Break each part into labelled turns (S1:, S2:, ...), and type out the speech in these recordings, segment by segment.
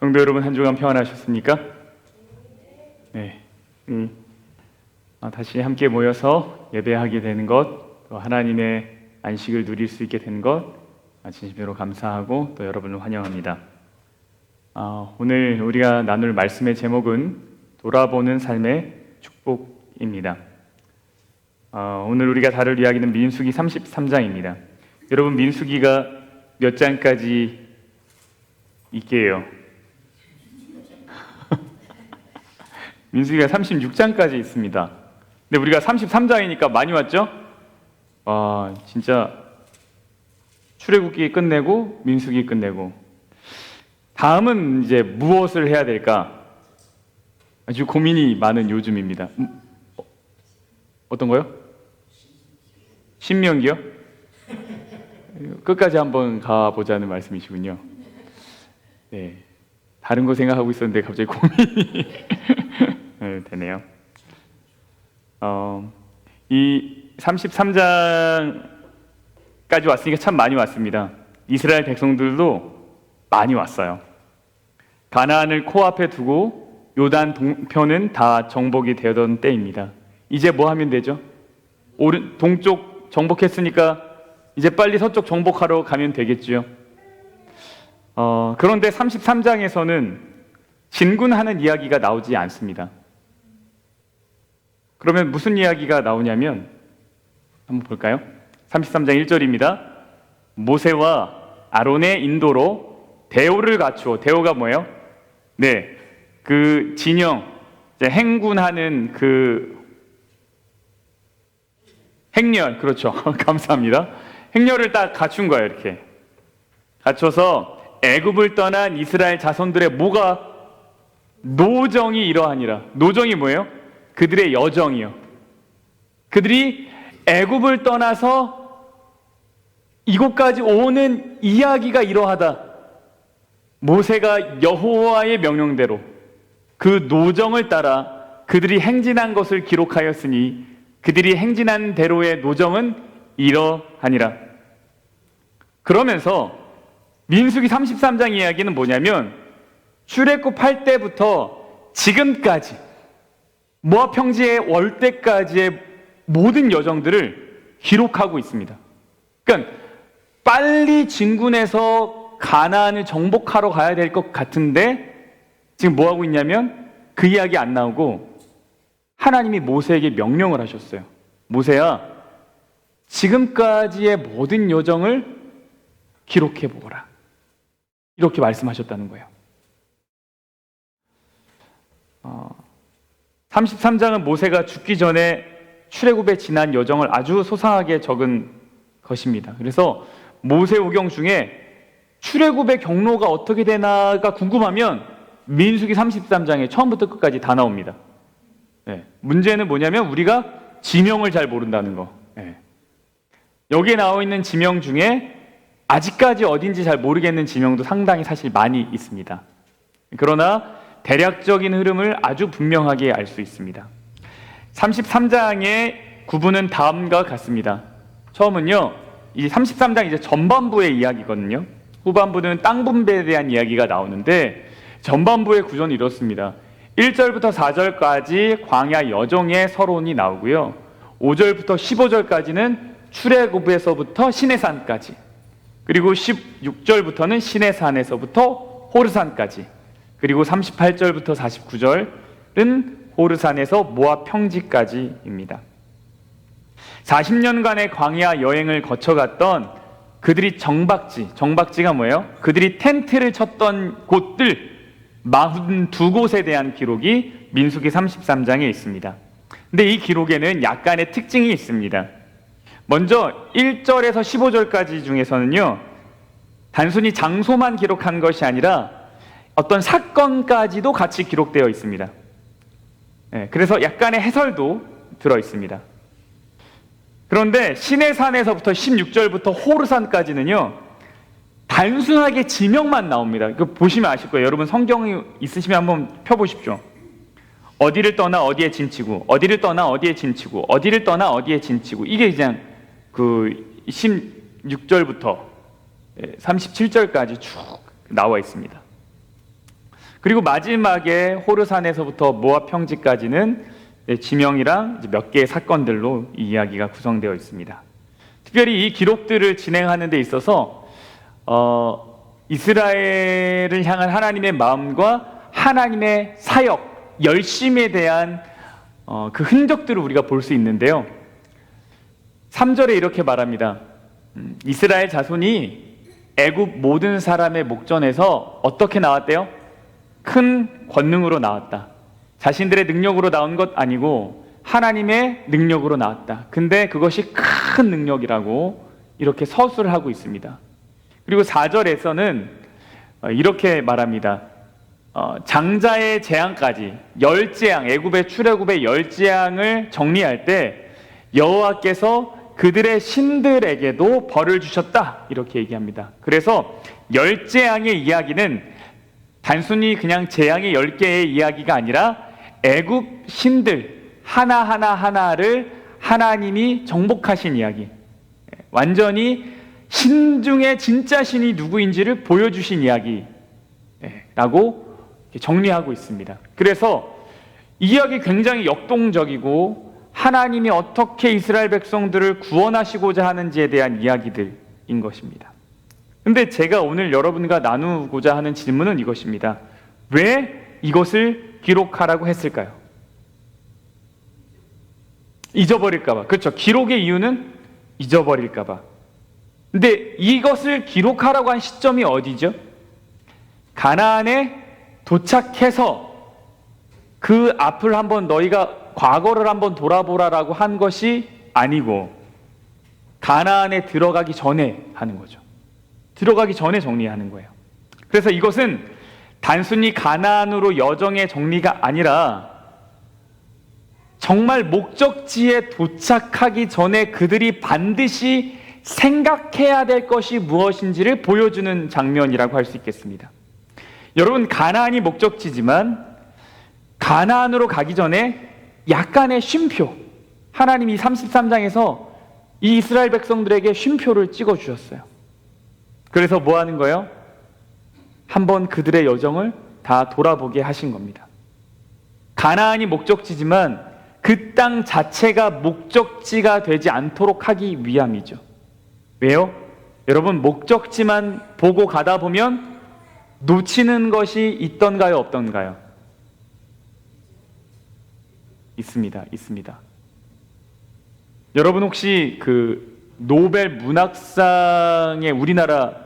S1: 성도 여러분, 한 주간 평안하셨습니까? 네. 다시 함께 모여서 예배하게 되는 것, 또 하나님의 안식을 누릴 수 있게 된 것, 진심으로 감사하고 또 여러분을 환영합니다. 오늘 우리가 나눌 말씀의 제목은 돌아보는 삶의 축복입니다. 오늘 우리가 다룰 이야기는 민수기 33장입니다. 여러분, 민수기가 몇 장까지 있게요? 민수기가 36장까지 있습니다. 근데 우리가 33장이니까 많이 왔죠? 진짜 출애굽기 끝내고 민수기 끝내고 다음은 이제 무엇을 해야 될까? 아주 고민이 많은 요즘입니다. 어떤 거요? 신명기요? 끝까지 한번 가보자는 말씀이시군요. 네, 다른 거 생각하고 있었는데 갑자기 고민이 되네요. 이 33장까지 왔으니까 참 많이 왔습니다. 이스라엘 백성들도 많이 왔어요. 가나안을 코앞에 두고 요단 동편은 다 정복이 되던 때입니다. 이제 뭐 하면 되죠? 동쪽 정복했으니까 이제 빨리 서쪽 정복하러 가면 되겠죠. 그런데 33장에서는 진군하는 이야기가 나오지 않습니다. 그러면 무슨 이야기가 나오냐면 한번 볼까요? 33장 1절입니다. 모세와 아론의 인도로 대오를 갖추어. 대오가 뭐예요? 네, 그 진영, 행군하는 그 행렬, 그렇죠. 감사합니다. 행렬을 딱 갖춘 거예요. 이렇게 갖춰서 애굽을 떠난 이스라엘 자손들의 뭐가 노정이 이러하니라. 노정이 뭐예요? 그들의 여정이요. 그들이 애굽을 떠나서 이곳까지 오는 이야기가 이러하다. 모세가 여호와의 명령대로 그 노정을 따라 그들이 행진한 것을 기록하였으니 그들이 행진한 대로의 노정은 이러하니라. 그러면서 민수기 33장 이야기는 뭐냐면 출애굽할 때부터 지금까지 모압 평지에 올 때까지의 모든 여정들을 기록하고 있습니다. 그러니까 빨리 진군해서 가나안을 정복하러 가야 될 것 같은데 지금 뭐 하고 있냐면 그 이야기 안 나오고 하나님이 모세에게 명령을 하셨어요. 모세야, 지금까지의 모든 여정을 기록해 보거라. 이렇게 말씀하셨다는 거예요. 33장은 모세가 죽기 전에 출애굽에 지난 여정을 아주 소상하게 적은 것입니다. 그래서 모세오경 중에 출애굽의 경로가 어떻게 되나가 궁금하면 민수기 33장에 처음부터 끝까지 다 나옵니다. 문제는 뭐냐면 우리가 지명을 잘 모른다는 거. 여기에 나와 있는 지명 중에 아직까지 어딘지 잘 모르겠는 지명도 상당히 사실 많이 있습니다. 그러나 대략적인 흐름을 아주 분명하게 알 수 있습니다. 33장의 구분은 다음과 같습니다. 처음은요, 이 33장 이제 전반부의 이야기거든요. 후반부는 땅 분배에 대한 이야기가 나오는데 전반부의 구조는 이렇습니다. 1절부터 4절까지 광야 여정의 서론이 나오고요. 5절부터 15절까지는 출애굽에서부터 시내산까지, 그리고 16절부터는 시내산에서부터 호르산까지, 그리고 38절부터 49절은 호르산에서 모압 평지까지입니다. 40년간의 광야 여행을 거쳐갔던 그들이 정박지가 뭐예요? 그들이 텐트를 쳤던 곳들 42곳에 대한 기록이 민수기 33장에 있습니다. 근데 이 기록에는 약간의 특징이 있습니다. 먼저 1절에서 15절까지 중에서는요, 단순히 장소만 기록한 것이 아니라 어떤 사건까지도 같이 기록되어 있습니다. 그래서 약간의 해설도 들어 있습니다. 그런데 시내산에서부터 16절부터 호르산까지는요, 단순하게 지명만 나옵니다. 이거 보시면 아실 거예요. 여러분 성경이 있으시면 한번 펴보십시오. 어디를 떠나 어디에 진치고, 어디를 떠나 어디에 진치고, 어디를 떠나 어디에 진치고, 이게 그냥 그 16절부터 37절까지 쭉 나와 있습니다. 그리고 마지막에 호르산에서부터 모압 평지까지는 지명이랑 몇 개의 사건들로 이 이야기가 구성되어 있습니다. 특별히 이 기록들을 진행하는 데 있어서 이스라엘을 향한 하나님의 마음과 하나님의 사역, 열심에 대한 그 흔적들을 우리가 볼 수 있는데요. 3절에 이렇게 말합니다. 이스라엘 자손이 애굽 모든 사람의 목전에서 어떻게 나왔대요? 큰 권능으로 나왔다. 자신들의 능력으로 나온 것 아니고 하나님의 능력으로 나왔다. 근데 그것이 큰 능력이라고 이렇게 서술을 하고 있습니다. 그리고 4절에서는 이렇게 말합니다. 장자의 재앙까지, 열재앙, 애굽의 출애굽의 열재앙을 정리할 때 여호와께서 그들의 신들에게도 벌을 주셨다, 이렇게 얘기합니다. 그래서 열재앙의 이야기는 단순히 그냥 재앙의 10개의 이야기가 아니라 애굽 신들 하나하나를 하나님이 정복하신 이야기, 완전히 신 중에 진짜 신이 누구인지를 보여주신 이야기라고 정리하고 있습니다. 그래서 이 이야기 굉장히 역동적이고 하나님이 어떻게 이스라엘 백성들을 구원하시고자 하는지에 대한 이야기들인 것입니다. 근데 제가 오늘 여러분과 나누고자 하는 질문은 이것입니다. 왜 이것을 기록하라고 했을까요? 잊어버릴까봐. 그렇죠. 기록의 이유는 잊어버릴까봐. 근데 이것을 기록하라고 한 시점이 어디죠? 가나안에 도착해서 그 앞을 한번 너희가 과거를 한번 돌아보라라고 한 것이 아니고 가나안에 들어가기 전에 하는 거죠. 들어가기 전에 정리하는 거예요. 그래서 이것은 단순히 가나안으로 여정의 정리가 아니라 정말 목적지에 도착하기 전에 그들이 반드시 생각해야 될 것이 무엇인지를 보여주는 장면이라고 할 수 있겠습니다. 여러분, 가나안이 목적지지만 가나안으로 가기 전에 약간의 쉼표, 하나님이 33장에서 이 이스라엘 백성들에게 쉼표를 찍어주셨어요. 그래서 뭐 하는 거예요? 한번 그들의 여정을 다 돌아보게 하신 겁니다. 가나안이 목적지지만 그 땅 자체가 목적지가 되지 않도록 하기 위함이죠. 왜요? 여러분, 목적지만 보고 가다 보면 놓치는 것이 있던가요, 없던가요? 있습니다. 여러분 혹시 그 노벨 문학상의 우리나라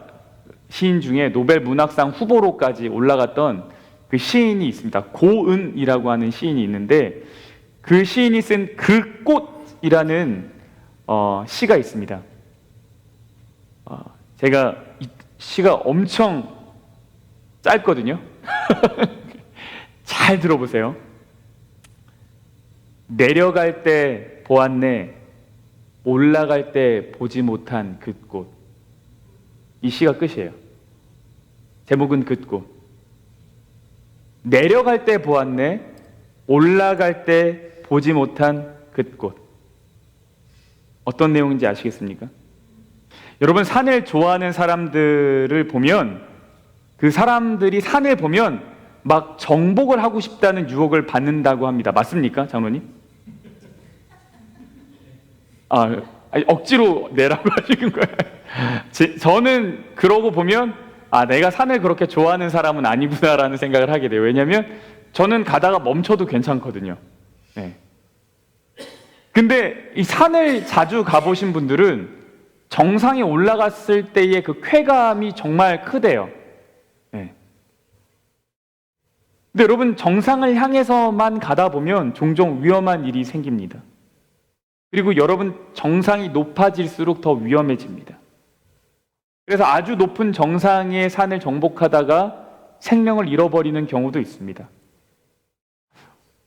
S1: 시인 중에 노벨 문학상 후보로까지 올라갔던 그 시인이 있습니다. 고은이라고 하는 시인이 있는데 그 시인이 쓴 그 꽃이라는 시가 있습니다. 제가 이 시가 엄청 짧거든요. 잘 들어보세요. 내려갈 때 보았네, 올라갈 때 보지 못한 그 꽃. 이 시가 끝이에요. 제목은 그 꽃. 내려갈 때 보았네, 올라갈 때 보지 못한 그 꽃. 어떤 내용인지 아시겠습니까? 여러분, 산을 좋아하는 사람들을 보면 그 사람들이 산을 보면 막 정복을 하고 싶다는 유혹을 받는다고 합니다. 맞습니까, 장로님? 억지로 내라고 하시는 거예요. 저는 그러고 보면 내가 산을 그렇게 좋아하는 사람은 아니구나라는 생각을 하게 돼요. 왜냐하면 저는 가다가 멈춰도 괜찮거든요. 네. 근데 이 산을 자주 가보신 분들은 정상에 올라갔을 때의 그 쾌감이 정말 크대요. 네. 근데 여러분, 정상을 향해서만 가다 보면 종종 위험한 일이 생깁니다. 그리고 여러분, 정상이 높아질수록 더 위험해집니다. 그래서 아주 높은 정상의 산을 정복하다가 생명을 잃어버리는 경우도 있습니다.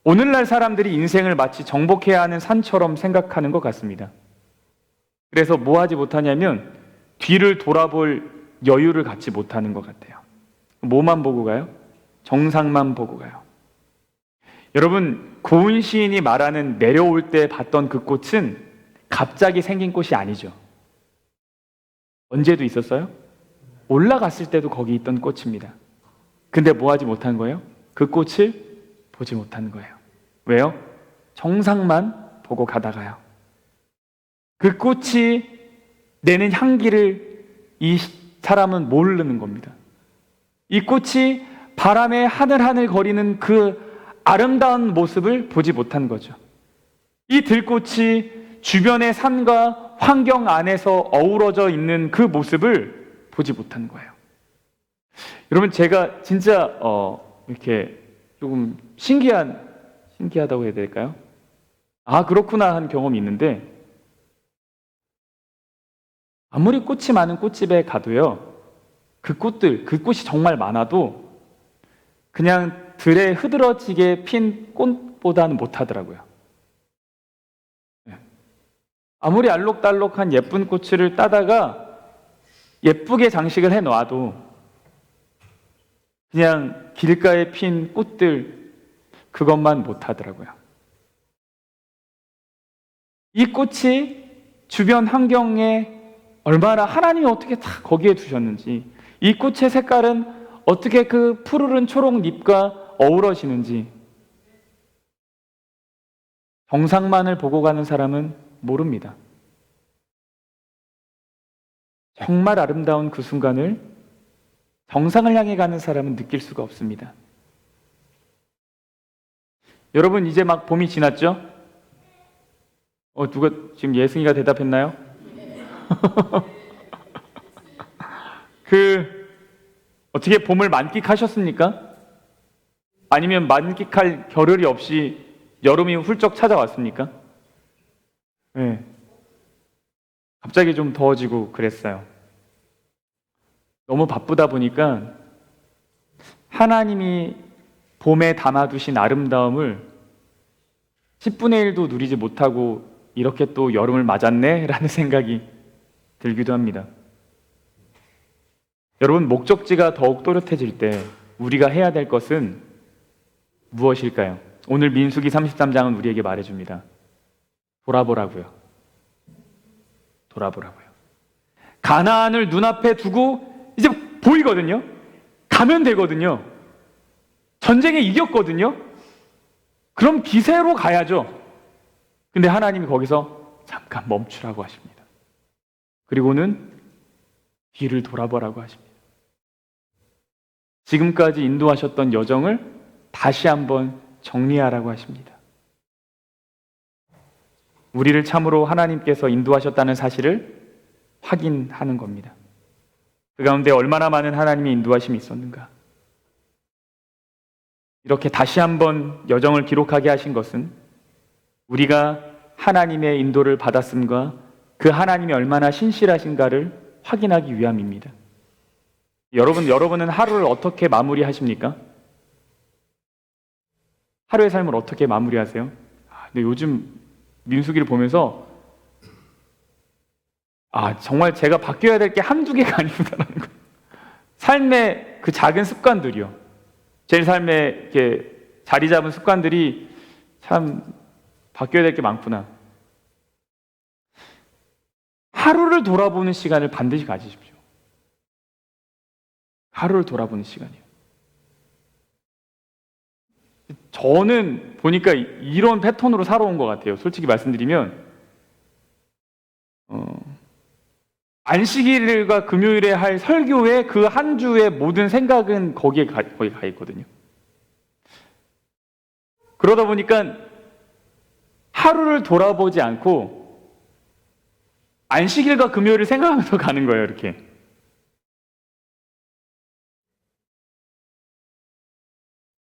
S1: 오늘날 사람들이 인생을 마치 정복해야 하는 산처럼 생각하는 것 같습니다. 그래서 뭐 하지 못하냐면 뒤를 돌아볼 여유를 갖지 못하는 것 같아요. 뭐만 보고 가요? 정상만 보고 가요. 여러분, 고은 시인이 말하는 내려올 때 봤던 그 꽃은 갑자기 생긴 꽃이 아니죠. 언제도 있었어요? 올라갔을 때도 거기 있던 꽃입니다. 근데 뭐 하지 못한 거예요? 그 꽃을 보지 못한 거예요. 왜요? 정상만 보고 가다가요. 그 꽃이 내는 향기를 이 사람은 모르는 겁니다. 이 꽃이 바람에 하늘하늘 거리는 그 아름다운 모습을 보지 못한 거죠. 이 들꽃이 주변의 산과 환경 안에서 어우러져 있는 그 모습을 보지 못한 거예요. 여러분, 제가 진짜 이렇게 조금 신기하다고 해야 될까요? 아, 그렇구나 한 경험이 있는데, 아무리 꽃이 많은 꽃집에 가도요, 그 꽃이 정말 많아도 그냥 들에 흐드러지게 핀 꽃보다는 못하더라고요. 아무리 알록달록한 예쁜 꽃을 따다가 예쁘게 장식을 해놔도 그냥 길가에 핀 꽃들, 그것만 못하더라고요. 이 꽃이 주변 환경에 얼마나 하나님이 어떻게 다 거기에 두셨는지, 이 꽃의 색깔은 어떻게 그 푸르른 초록 잎과 어우러지는지 정상만을 보고 가는 사람은 모릅니다. 정말 아름다운 그 순간을 정상을 향해 가는 사람은 느낄 수가 없습니다. 여러분, 이제 막 봄이 지났죠? 누가 지금 예승이가 대답했나요? 어떻게 봄을 만끽하셨습니까? 아니면 만끽할 겨를이 없이 여름이 훌쩍 찾아왔습니까? 네. 갑자기 좀 더워지고 그랬어요. 너무 바쁘다 보니까 하나님이 봄에 담아두신 아름다움을 10분의 1도 누리지 못하고 이렇게 또 여름을 맞았네? 라는 생각이 들기도 합니다. 여러분, 목적지가 더욱 또렷해질 때 우리가 해야 될 것은 무엇일까요? 오늘 민수기 33장은 우리에게 말해줍니다. 돌아보라고요. 돌아보라고요. 가나안을 눈앞에 두고 이제 보이거든요. 가면 되거든요. 전쟁에 이겼거든요. 그럼 기세로 가야죠. 근데 하나님이 거기서 잠깐 멈추라고 하십니다. 그리고는 뒤를 돌아보라고 하십니다. 지금까지 인도하셨던 여정을 다시 한번 정리하라고 하십니다. 우리를 참으로 하나님께서 인도하셨다는 사실을 확인하는 겁니다. 그 가운데 얼마나 많은 하나님의 인도하심이 있었는가. 이렇게 다시 한번 여정을 기록하게 하신 것은 우리가 하나님의 인도를 받았음과 그 하나님이 얼마나 신실하신가를 확인하기 위함입니다. 여러분은 하루를 어떻게 마무리하십니까? 하루의 삶을 어떻게 마무리하세요? 근데 요즘 민수기를 보면서 정말 제가 바뀌어야 될 게 한두 개가 아니구나라는 거예요. 삶의 그 작은 습관들이요. 제 삶에 이렇게 자리 잡은 습관들이 참 바뀌어야 될 게 많구나. 하루를 돌아보는 시간을 반드시 가지십시오. 하루를 돌아보는 시간이요. 저는 보니까 이런 패턴으로 살아온 것 같아요. 솔직히 말씀드리면 안식일과 금요일에 할 설교의 그 한 주의 모든 생각은 거기에 거의 가 있거든요. 그러다 보니까 하루를 돌아보지 않고 안식일과 금요일을 생각하면서 가는 거예요, 이렇게.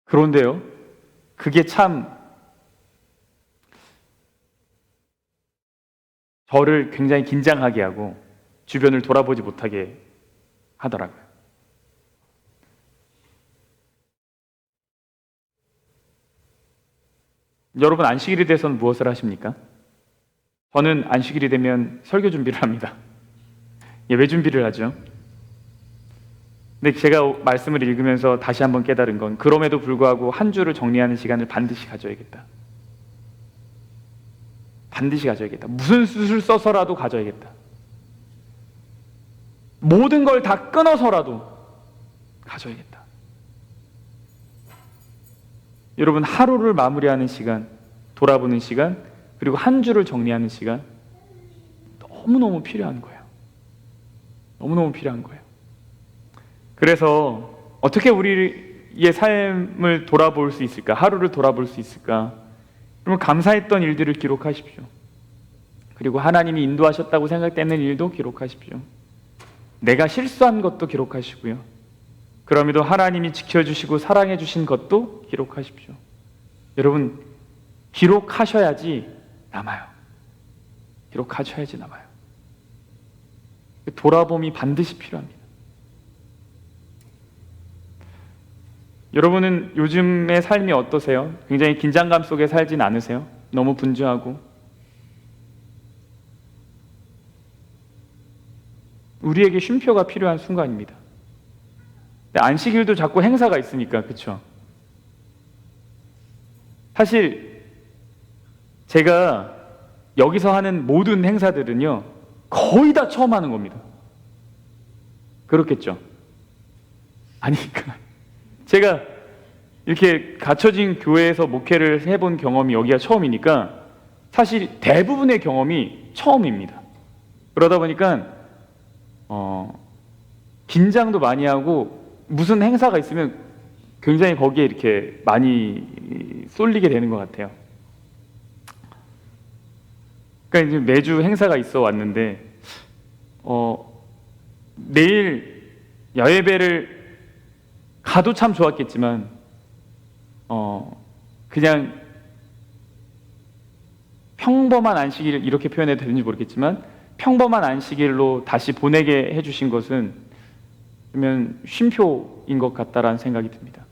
S1: 그런데요, 그게 참 저를 굉장히 긴장하게 하고 주변을 돌아보지 못하게 하더라고요. 여러분, 안식일이 돼서는 무엇을 하십니까? 저는 안식일이 되면 설교 준비를 합니다. 왜 준비를 하죠? 근데 제가 말씀을 읽으면서 다시 한번 깨달은 건 그럼에도 불구하고 한 주를 정리하는 시간을 반드시 가져야겠다. 반드시 가져야겠다. 무슨 수를 써서라도 가져야겠다. 모든 걸 다 끊어서라도 가져야겠다. 여러분, 하루를 마무리하는 시간, 돌아보는 시간, 그리고 한 주를 정리하는 시간, 너무너무 필요한 거예요. 너무너무 필요한 거예요. 그래서 어떻게 우리의 삶을 돌아볼 수 있을까? 하루를 돌아볼 수 있을까? 그러면 감사했던 일들을 기록하십시오. 그리고 하나님이 인도하셨다고 생각되는 일도 기록하십시오. 내가 실수한 것도 기록하시고요. 그럼에도 하나님이 지켜주시고 사랑해 주신 것도 기록하십시오. 여러분, 기록하셔야지 남아요. 기록하셔야지 남아요. 돌아봄이 반드시 필요합니다. 여러분은 요즘의 삶이 어떠세요? 굉장히 긴장감 속에 살진 않으세요? 너무 분주하고. 우리에게 쉼표가 필요한 순간입니다. 안식일도 자꾸 행사가 있으니까, 그렇죠? 사실 제가 여기서 하는 모든 행사들은요, 거의 다 처음 하는 겁니다. 그렇겠죠? 아니, 제가 이렇게 갖춰진 교회에서 목회를 해본 경험이 여기가 처음이니까 사실 대부분의 경험이 처음입니다. 그러다 보니까 긴장도 많이 하고 무슨 행사가 있으면 굉장히 거기에 이렇게 많이 쏠리게 되는 것 같아요. 그러니까 이제 매주 행사가 있어 왔는데 내일 야외배를 가도 참 좋았겠지만 그냥 평범한 안식일, 이렇게 표현해도 되는지 모르겠지만 평범한 안식일로 다시 보내게 해주신 것은 그러면 쉼표인 것 같다라는 생각이 듭니다.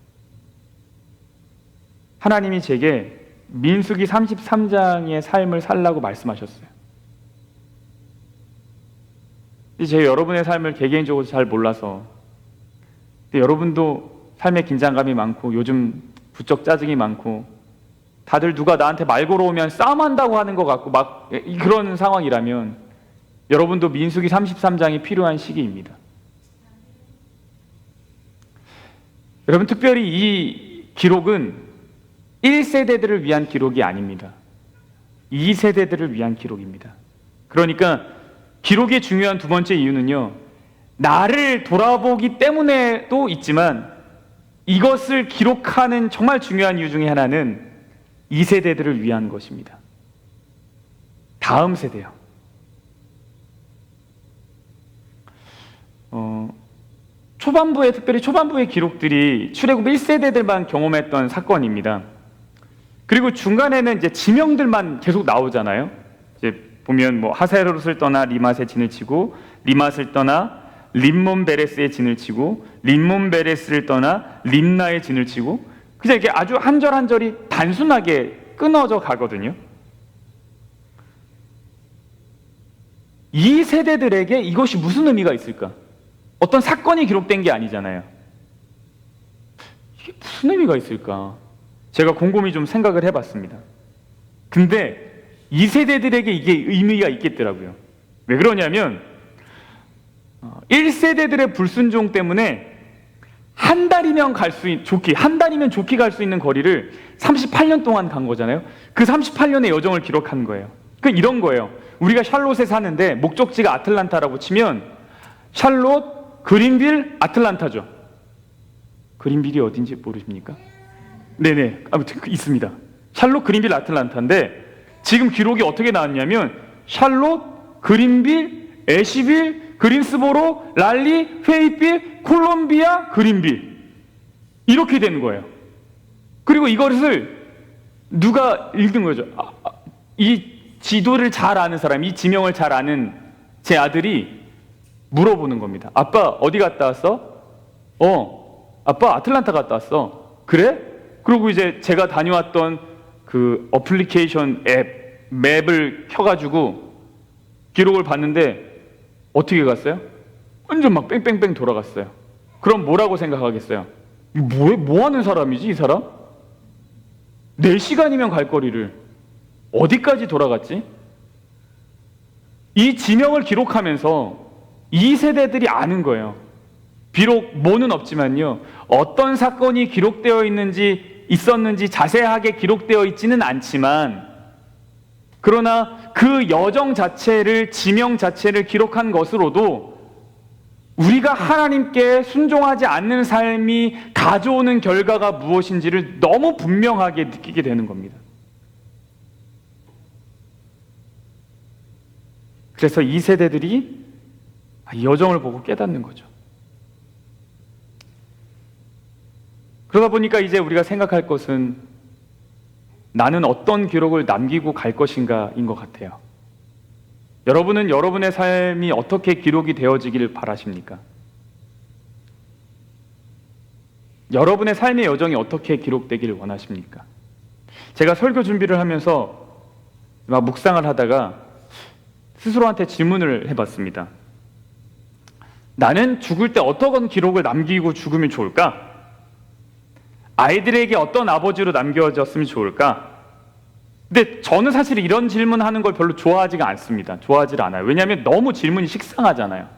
S1: 하나님이 제게 민수기 33장의 삶을 살라고 말씀하셨어요. 제가 여러분의 삶을 개개인적으로 잘 몰라서, 근데 여러분도 삶에 긴장감이 많고 요즘 부쩍 짜증이 많고 다들 누가 나한테 말 걸어오면 싸움한다고 하는 것 같고 막 그런 상황이라면 여러분도 민수기 33장이 필요한 시기입니다. 여러분, 특별히 이 기록은 1세대들을 위한 기록이 아닙니다. 2세대들을 위한 기록입니다. 그러니까 기록의 중요한 두 번째 이유는요, 나를 돌아보기 때문에도 있지만 이것을 기록하는 정말 중요한 이유 중에 하나는 2세대들을 위한 것입니다. 다음 세대요. 특별히 초반부의 기록들이 출애굽 1세대들만 경험했던 사건입니다. 그리고 중간에는 이제 지명들만 계속 나오잖아요. 이제 보면 뭐 하세롯을 떠나 리맛의 진을 치고, 리맛을 떠나 림몬 베레스의 진을 치고, 림몬 베레스를 떠나 림나의 진을 치고, 그냥 이렇게 아주 한 절 한 절이 단순하게 끊어져 가거든요. 이 세대들에게 이것이 무슨 의미가 있을까? 어떤 사건이 기록된 게 아니잖아요. 이게 무슨 의미가 있을까? 제가 곰곰이 좀 생각을 해봤습니다. 근데 이 세대들에게 이게 의미가 있겠더라고요. 왜 그러냐면 1세대들의 불순종 때문에 한 달이면 좋게 갈 수 있는 거리를 38년 동안 간 거잖아요. 그 38년의 여정을 기록한 거예요. 이런 거예요. 우리가 샬롯에 사는데 목적지가 아틀란타라고 치면 샬롯, 그린빌, 아틀란타죠. 그린빌이 어딘지 모르십니까? 네네, 아무튼 있습니다. 샬롯, 그린빌, 아틀란타인데 지금 기록이 어떻게 나왔냐면 샬롯, 그린빌, 애쉬빌, 그린스보로, 랄리, 페이빌, 콜롬비아, 그린빌, 이렇게 되는 거예요. 그리고 이것을 누가 읽은 거죠? 이 지도를 잘 아는 사람, 이 지명을 잘 아는 제 아들이 물어보는 겁니다. 아빠 어디 갔다 왔어? 아빠 아틀란타 갔다 왔어. 그래? 그리고 이제 제가 다녀왔던 그 어플리케이션 맵을 켜가지고 기록을 봤는데 어떻게 갔어요? 완전 막 뺑뺑뺑 돌아갔어요. 그럼 뭐라고 생각하겠어요? 뭐 하는 사람이지 이 사람? 4시간이면 갈 거리를 어디까지 돌아갔지? 이 지명을 기록하면서 이 세대들이 아는 거예요. 비록 뭐는 없지만요, 어떤 사건이 기록되어 있는지 있었는지 자세하게 기록되어 있지는 않지만, 그러나 그 여정 자체를, 지명 자체를 기록한 것으로도 우리가 하나님께 순종하지 않는 삶이 가져오는 결과가 무엇인지를 너무 분명하게 느끼게 되는 겁니다. 그래서 이 세대들이 이 여정을 보고 깨닫는 거죠. 그러다 보니까 이제 우리가 생각할 것은 나는 어떤 기록을 남기고 갈 것인가인 것 같아요. 여러분은 여러분의 삶이 어떻게 기록이 되어지길 바라십니까? 여러분의 삶의 여정이 어떻게 기록되기를 원하십니까? 제가 설교 준비를 하면서 막 묵상을 하다가 스스로한테 질문을 해봤습니다. 나는 죽을 때 어떤 기록을 남기고 죽으면 좋을까? 아이들에게 어떤 아버지로 남겨졌으면 좋을까? 근데 저는 사실 이런 질문하는 걸 별로 좋아하지가 않습니다. 좋아하지 않아요. 왜냐하면 너무 질문이 식상하잖아요.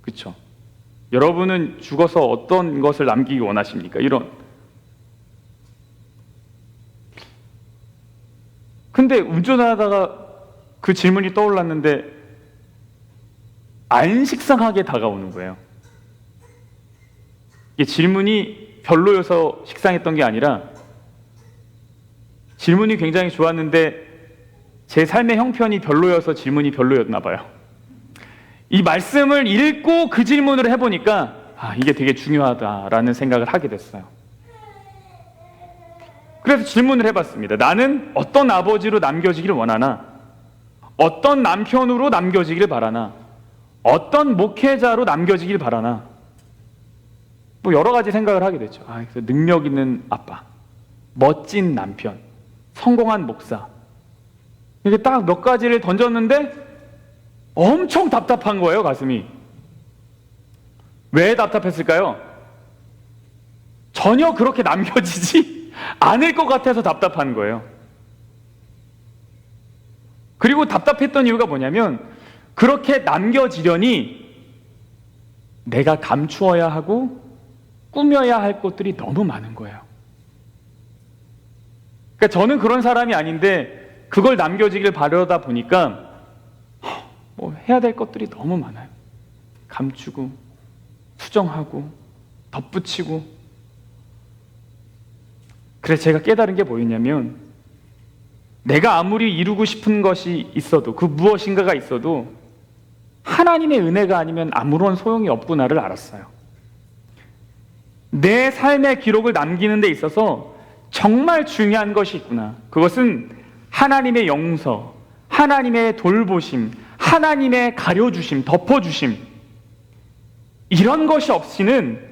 S1: 그렇죠? 여러분은 죽어서 어떤 것을 남기기 원하십니까? 이런. 근데 운전하다가 그 질문이 떠올랐는데 안 식상하게 다가오는 거예요. 이게 질문이 별로여서 식상했던 게 아니라 질문이 굉장히 좋았는데 제 삶의 형편이 별로여서 질문이 별로였나 봐요. 이 말씀을 읽고 그 질문을 해보니까 이게 되게 중요하다라는 생각을 하게 됐어요. 그래서 질문을 해봤습니다. 나는 어떤 아버지로 남겨지기를 원하나? 어떤 남편으로 남겨지기를 바라나? 어떤 목회자로 남겨지길 바라나? 뭐 여러 가지 생각을 하게 됐죠. 그래서 능력 있는 아빠, 멋진 남편, 성공한 목사. 이게 딱 몇 가지를 던졌는데 엄청 답답한 거예요, 가슴이. 왜 답답했을까요? 전혀 그렇게 남겨지지 않을 것 같아서 답답한 거예요. 그리고 답답했던 이유가 뭐냐면 그렇게 남겨지려니 내가 감추어야 하고 꾸며야 할 것들이 너무 많은 거예요. 그러니까 저는 그런 사람이 아닌데 그걸 남겨지길 바라다 보니까 뭐 해야 될 것들이 너무 많아요. 감추고 수정하고 덧붙이고. 그래서 제가 깨달은 게 뭐였냐면 내가 아무리 이루고 싶은 것이 있어도, 그 무엇인가가 있어도 하나님의 은혜가 아니면 아무런 소용이 없구나를 알았어요. 내 삶의 기록을 남기는 데 있어서 정말 중요한 것이 있구나. 그것은 하나님의 용서, 하나님의 돌보심, 하나님의 가려주심, 덮어주심, 이런 것이 없이는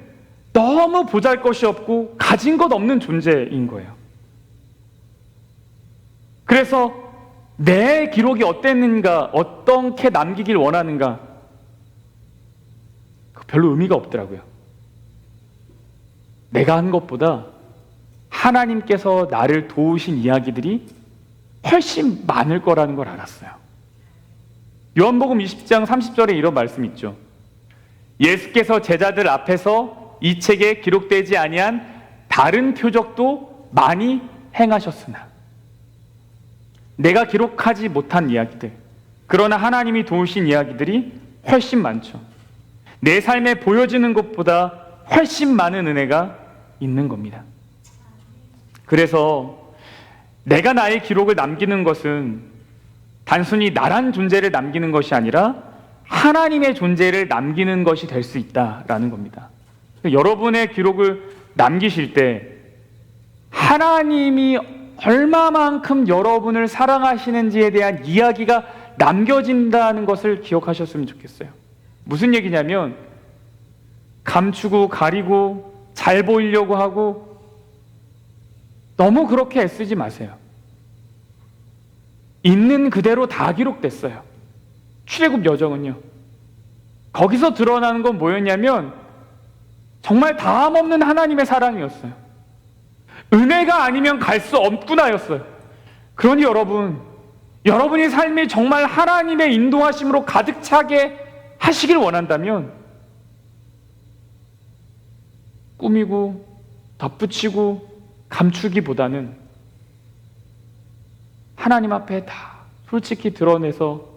S1: 너무 보잘것이 없고 가진 것 없는 존재인 거예요. 그래서 내 기록이 어땠는가, 어떻게 남기길 원하는가, 별로 의미가 없더라고요. 내가 한 것보다 하나님께서 나를 도우신 이야기들이 훨씬 많을 거라는 걸 알았어요. 요한복음 20장 30절에 이런 말씀이 있죠. 예수께서 제자들 앞에서 이 책에 기록되지 아니한 다른 표적도 많이 행하셨으나, 내가 기록하지 못한 이야기들, 그러나 하나님이 도우신 이야기들이 훨씬 많죠. 내 삶에 보여지는 것보다 훨씬 많은 은혜가 있는 겁니다. 그래서 내가 나의 기록을 남기는 것은 단순히 나란 존재를 남기는 것이 아니라 하나님의 존재를 남기는 것이 될 수 있다라는 겁니다. 여러분의 기록을 남기실 때 하나님이 얼마만큼 여러분을 사랑하시는지에 대한 이야기가 남겨진다는 것을 기억하셨으면 좋겠어요. 무슨 얘기냐면 감추고 가리고 잘 보이려고 하고 너무 그렇게 애쓰지 마세요. 있는 그대로 다 기록됐어요. 출애굽 여정은요. 거기서 드러나는 건 뭐였냐면 정말 다함없는 하나님의 사랑이었어요. 은혜가 아니면 갈 수 없구나였어요. 그러니 여러분이 삶이 정말 하나님의 인도하심으로 가득 차게 하시길 원한다면 꾸미고 덧붙이고 감추기보다는 하나님 앞에 다 솔직히 드러내서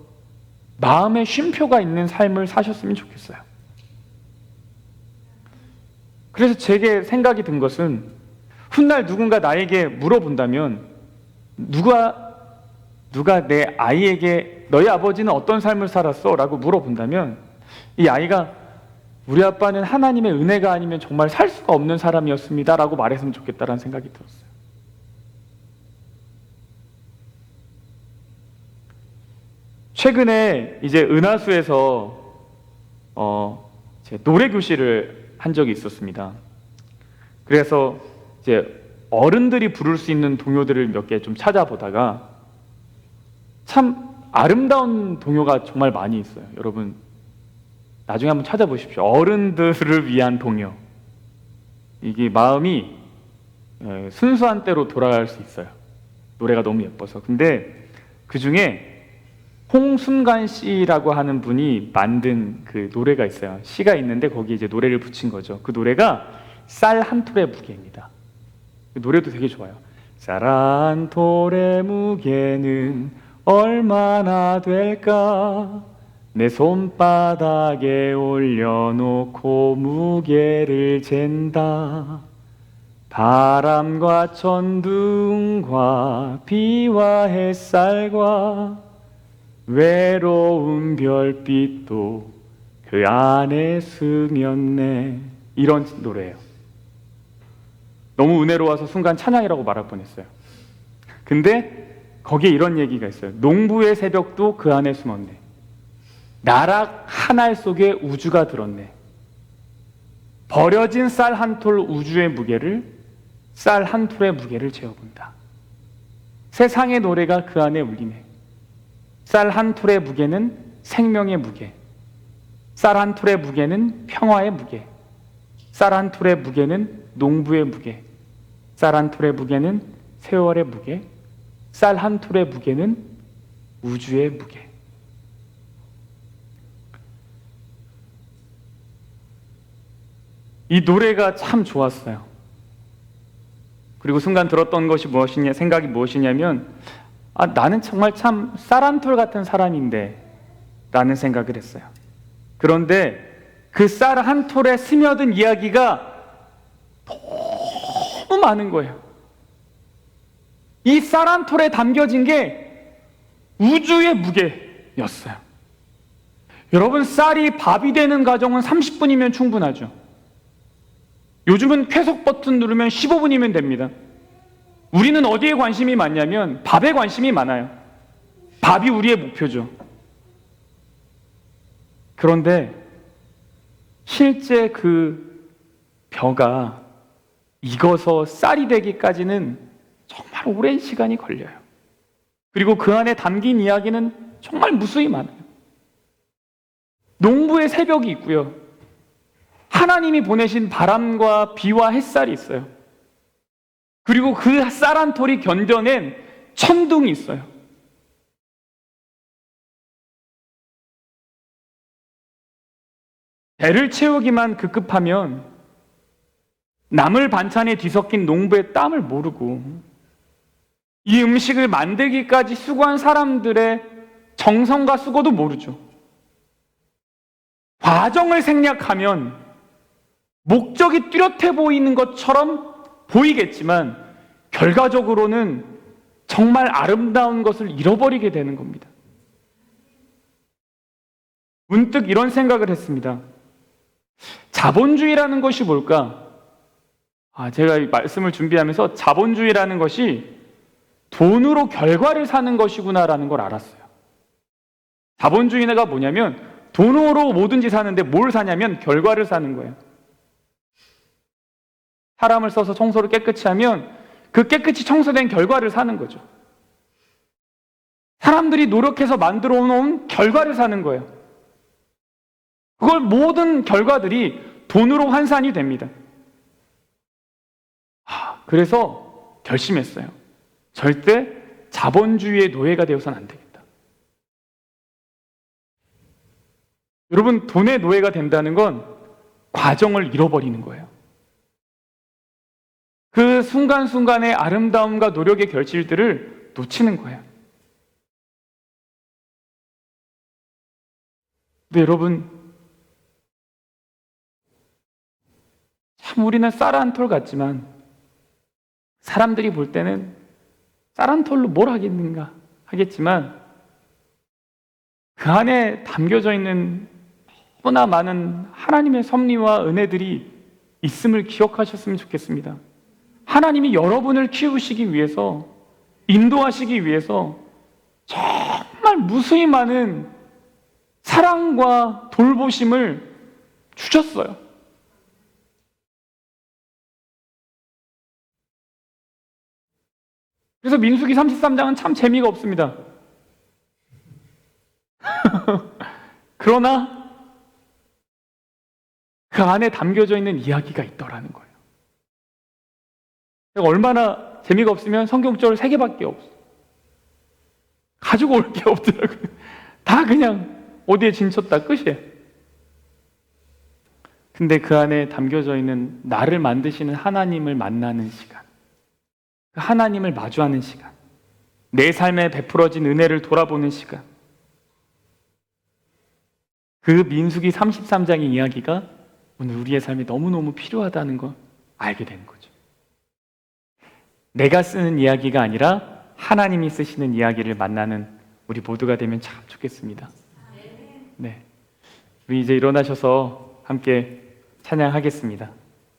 S1: 마음의 쉼표가 있는 삶을 사셨으면 좋겠어요. 그래서 제게 생각이 든 것은, 훗날 누군가 나에게 물어본다면, 누가 내 아이에게 너희 아버지는 어떤 삶을 살았어? 라고 물어본다면, 이 아이가 우리 아빠는 하나님의 은혜가 아니면 정말 살 수가 없는 사람이었습니다 라고 말했으면 좋겠다라는 생각이 들었어요. 최근에 이제 은하수에서 노래 교실을 한 적이 있었습니다. 그래서 이제 어른들이 부를 수 있는 동요들을 몇 개 좀 찾아보다가 참 아름다운 동요가 정말 많이 있어요. 여러분 나중에 한번 찾아보십시오. 어른들을 위한 동요. 이게 마음이 순수한 때로 돌아갈 수 있어요. 노래가 너무 예뻐서. 근데 그 중에 홍순관 씨라고 하는 분이 만든 그 노래가 있어요. 시가 있는데 거기에 이제 노래를 붙인 거죠. 그 노래가 쌀 한 톨의 무게입니다. 그 노래도 되게 좋아요. 쌀 한 톨의 무게는 얼마나 될까? 내 손바닥에 올려놓고 무게를 잰다. 바람과 천둥과 비와 햇살과 외로운 별빛도 그 안에 스며네. 이런 노래예요. 너무 은혜로워서 순간 찬양이라고 말할 뻔했어요. 근데 거기에 이런 얘기가 있어요. 농부의 새벽도 그 안에 숨었네. 나락 하늘 속에 우주가 들었네. 버려진 쌀 한 톨 우주의 무게를, 쌀 한 톨의 무게를 재어본다. 세상의 노래가 그 안에 울리네. 쌀 한 톨의 무게는 생명의 무게, 쌀 한 톨의 무게는 평화의 무게, 쌀 한 톨의 무게는 농부의 무게, 쌀 한 톨의 무게는 세월의 무게, 쌀 한 톨의 무게는 우주의 무게. 이 노래가 참 좋았어요. 그리고 순간 들었던 것이 무엇이냐, 생각이 무엇이냐면, 나는 정말 참 쌀 한 톨 같은 사람인데 라는 생각을 했어요. 그런데 그 쌀 한 톨에 스며든 이야기가 너무 많은 거예요. 이 쌀 한 톨에 담겨진 게 우주의 무게였어요. 여러분, 쌀이 밥이 되는 과정은 30분이면 충분하죠. 요즘은 쾌속 버튼 누르면 15분이면 됩니다. 우리는 어디에 관심이 많냐면 밥에 관심이 많아요. 밥이 우리의 목표죠. 그런데 실제 그 벼가 익어서 쌀이 되기까지는 정말 오랜 시간이 걸려요. 그리고 그 안에 담긴 이야기는 정말 무수히 많아요. 농부의 새벽이 있고요. 하나님이 보내신 바람과 비와 햇살이 있어요. 그리고 그 쌀 한 톨이 견뎌낸 천둥이 있어요. 배를 채우기만 급급하면 나물 반찬에 뒤섞인 농부의 땀을 모르고 이 음식을 만들기까지 수고한 사람들의 정성과 수고도 모르죠. 과정을 생략하면 목적이 뚜렷해 보이는 것처럼 보이겠지만 결과적으로는 정말 아름다운 것을 잃어버리게 되는 겁니다. 문득 이런 생각을 했습니다. 자본주의라는 것이 뭘까? 제가 이 말씀을 준비하면서 자본주의라는 것이 돈으로 결과를 사는 것이구나라는 걸 알았어요. 자본주의가 뭐냐면 돈으로 뭐든지 사는데 뭘 사냐면 결과를 사는 거예요. 사람을 써서 청소를 깨끗이 하면 그 깨끗이 청소된 결과를 사는 거죠. 사람들이 노력해서 만들어 놓은 결과를 사는 거예요. 그걸 모든 결과들이 돈으로 환산이 됩니다. 그래서 결심했어요. 절대 자본주의의 노예가 되어서는 안 되겠다. 여러분, 돈의 노예가 된다는 건 과정을 잃어버리는 거예요. 그 순간순간의 아름다움과 노력의 결실들을 놓치는 거예요. 근데 여러분, 참 우리는 쌀 한 톨 같지만 사람들이 볼 때는 쌀 한 톨로 뭘 하겠는가 하겠지만 그 안에 담겨져 있는 너무나 많은 하나님의 섭리와 은혜들이 있음을 기억하셨으면 좋겠습니다. 하나님이 여러분을 키우시기 위해서, 인도하시기 위해서 정말 무수히 많은 사랑과 돌보심을 주셨어요. 그래서 민수기 33장은 참 재미가 없습니다. 그러나 그 안에 담겨져 있는 이야기가 있더라는 거예요. 얼마나 재미가 없으면 성경절 3개밖에 없어. 가지고 올 게 없더라고요. 다 그냥 어디에 진쳤다 끝이에요. 근데 그 안에 담겨져 있는 나를 만드시는 하나님을 만나는 시간, 그 하나님을 마주하는 시간, 내 삶에 베풀어진 은혜를 돌아보는 시간, 그 민수기 33장의 이야기가 오늘 우리의 삶에 너무너무 필요하다는 걸 알게 되는 거죠. 내가 쓰는 이야기가 아니라 하나님이 쓰시는 이야기를 만나는 우리 모두가 되면 참 좋겠습니다. 네, 우리 이제 일어나셔서 함께 찬양하겠습니다.